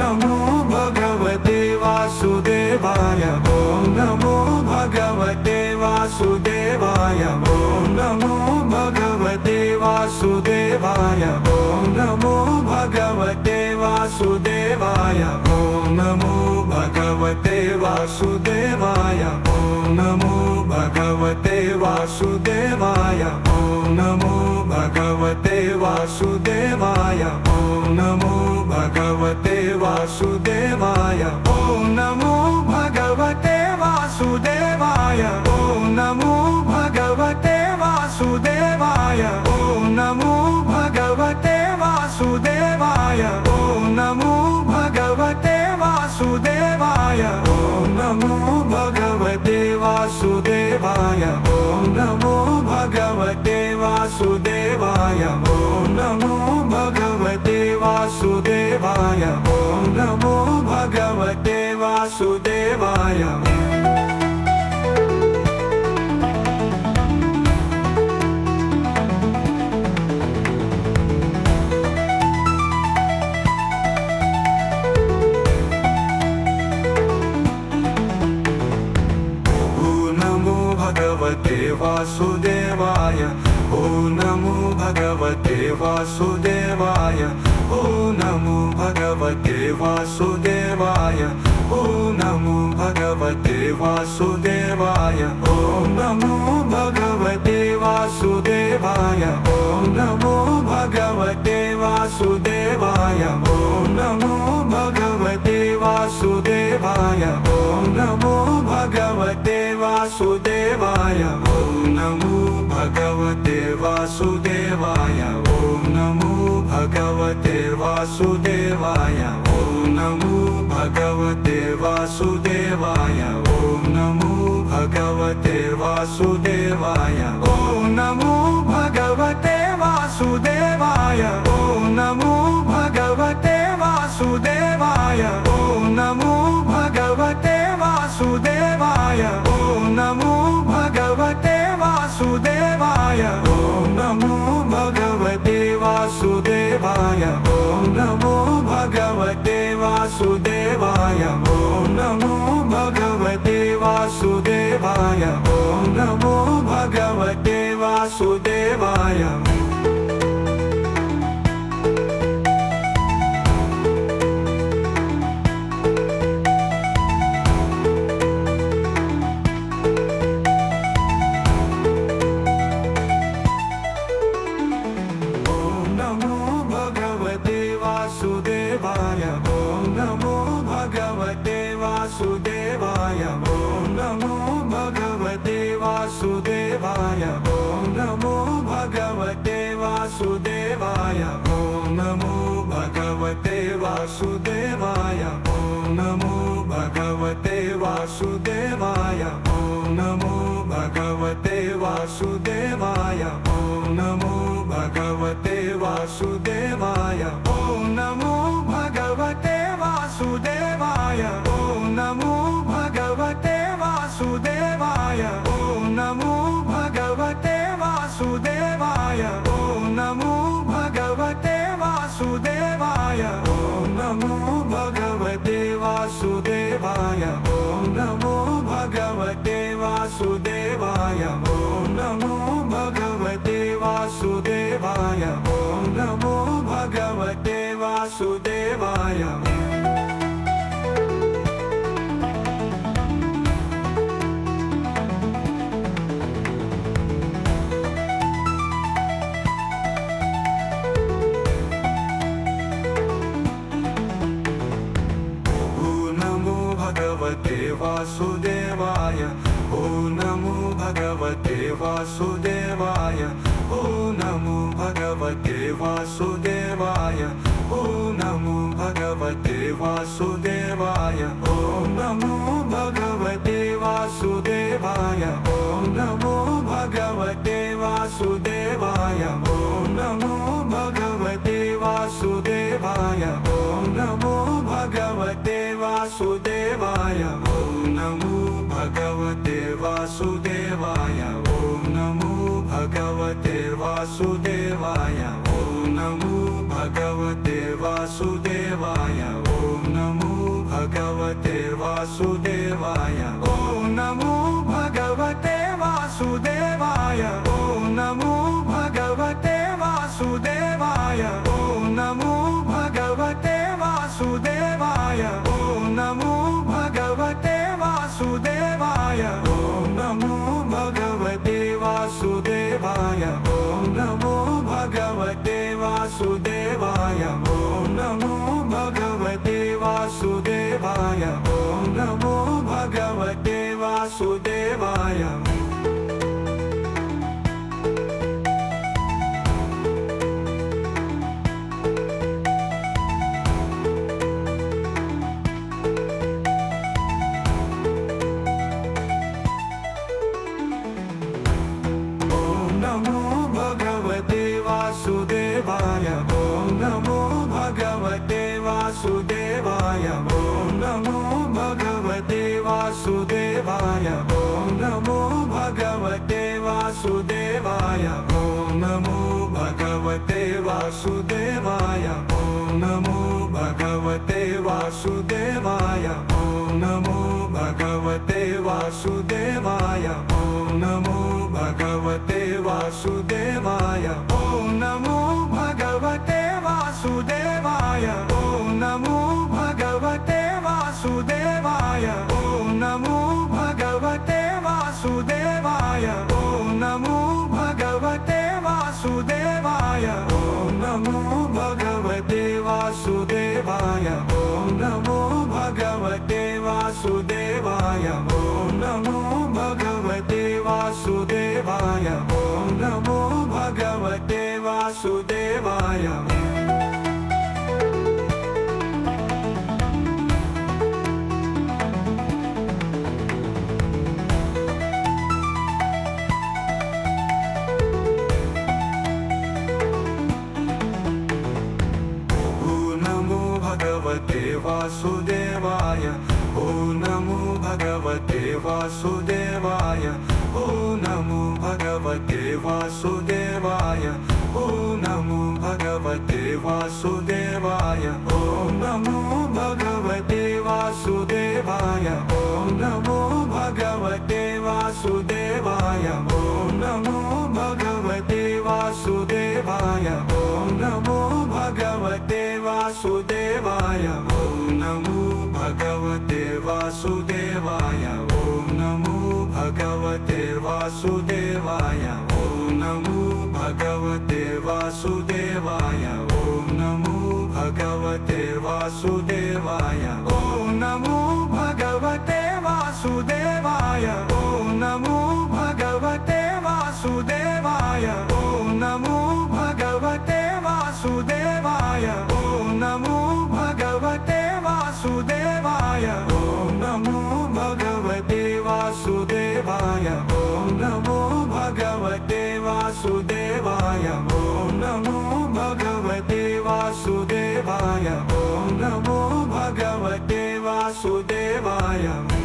नमो भगवते वासुदेवाय। ॐ नमो भगवते वासुदेवाय। ॐ नमो भगवते वासुदेवाय। ॐ नमो भगवते वासुदेवाय। ॐ नमो भगवते वासुदेवाय। ॐ नमो भगवते वासुदेवाय। ॐ नमो भगवते वासुदेवाय। ॐ नमो भगवते वासुदेवाय। ॐ नमो भगवते वासुदेवाय। ॐ नमो भगवते वासुदेवाय। ॐ नमो भगवते वासुदेवाय। ॐ नमो भगवते वासुदेवाय। ॐ नमो भगवते वासुदेवाय। ॐ नमो भगवते वासुदेवाय। ॐ नमो भगवते वासुदेवाय। ॐ नमो भगवते वासुदेवाय। भगवते वासुदेवाय। ॐ नमो भगवते वासुदेवाय। ॐ नमो भगवते वासुदेवाय। ॐ नमो भगवते वासुदेवाय। ॐ नमो भगवते वासुदेवाय। ॐ नमो भगवते वासुदेवाय। ॐ नमो भगवते वासुदेवाय। ॐ नमो भगवते वासुदेवाय। ॐ नमो भगवते वासुदेवाय। ॐ नमो भगवते वासुदेवाय। ॐ नमो भगवते वासुदेवाय। ॐ नमो भगवते वासुदेवाय। ॐ नमो भगवते वासुदेवाय। ॐ नमो भगवते वासुदेवाय। ॐ नमो भगवते वासुदेवाय। ॐ नमो भगवते वासुदेवाय। ॐ नमो भगवते वासुदेवाय। ॐ नमो भगवते वासुदेवाय। ॐ नमो भगवते वासुदेवाय। ॐ नमो भगवते वासुदेवाय। वासुदेवाय। ॐ नमो भगवते वासुदेवाय। ॐ नमो भगवते वासुदेवाय। ॐ नमो भगवते वासुदेवाय। ॐ नमो भगवते वासुदेवाय। ॐ नमो भगवते वासुदेवाय। ॐ नमो भगवते वासुदेवाय। ॐ नमो भगवते वासुदेवाय। ॐ नमो भगवते वासुदेवाय। ॐ नमो भगवते वासुदेवाय। ॐ नमो भगवते वासुदेवाय। ॐ नमो भगवते वासुदेवाय। ॐ नमो भगवते वासुदेवाय। ॐ नमो भगवते वासुदेवाय। ॐ नमो भगवते वासुदेवाय। ॐ नमो भगवते वासुदेवाय। वासुदेवाय। ॐ नमो भगवते वासुदेवाय। ॐ नमो भगवते वासुदेवाय। ॐ नमो भगवते वासुदेवाय। ॐ नमो भगवते वासुदेवाय। ॐ नमो भगवते वासुदेवाय। ॐ नमो भगवते वासुदेवाय। ॐ नमो भगवते वासुदेवाय। ॐ नमो भगवते वासुदेवाय। ॐ नमो भगवते वासुदेवाय। ॐ नमो भगवते वासुदेवाय। ॐ भगवते वासुदेवाय ॐ नमो भगवते वासुदेवाय ॐ नमो भगवते वासुदेवाय नमो भगवते वासुदेवाय ॐ नमो भगवते वासुदेवाय ॐ नमो भगवते वासुदेवाय ॐ नमो भगवते वासुदेवाय ॐ नमो भगवते वासुदेवाय ॐ नमो भगवते वासुदेवाय ॐ नमो भगवते वासुदेवाय ॐ नमो भगवते वासुदेवाय ॐ नमो भगवते वासुदेवाय ॐ नमो भगवते वासुदेवाय ॐ नमो भगवते वासुदेवाय ॐ नमो भगवते वासुदेवाय ॐ नमो भगवते वासुदेवाय ॐ नमो भगवते वासुदेवाय ॐ नमो भगवते वासुदेवाय ॐ नमो भगवते वासुदेवाय भगवते वासुदेवाय ॐ नमो भगवते वासुदेवाय ॐ नमो भगवते वासुदेवाय ॐ नमो भगवते वासुदेवाय ॐ नमो भगवते वासुदेवाय ॐ नमो भगवते वासुदेवाय ॐ नमो भगवते वासुदेवाय ॐ नमो भगवते वासुदेवाय ॐ नमो भगवते वासुदेवाय ॐ नमो भगवते वासुदेवाय ॐ नमो भगवते वासुदेवाय ॐ नमो भगवते वासुदेवाय ॐ नमो भगवते वासुदेवाय ॐ नमो भगवते वासुदेवाय ॐ नमो भगवते वासुदेवाय ॐ नमो भगवते वासुदेवाय ॐ नमो भगवते वासुदेवाय ॐ नमो भगवते वासुदेवाय ॐ नमो भगवते वासुदेवाय ॐ नमो भगवते वासुदेवाय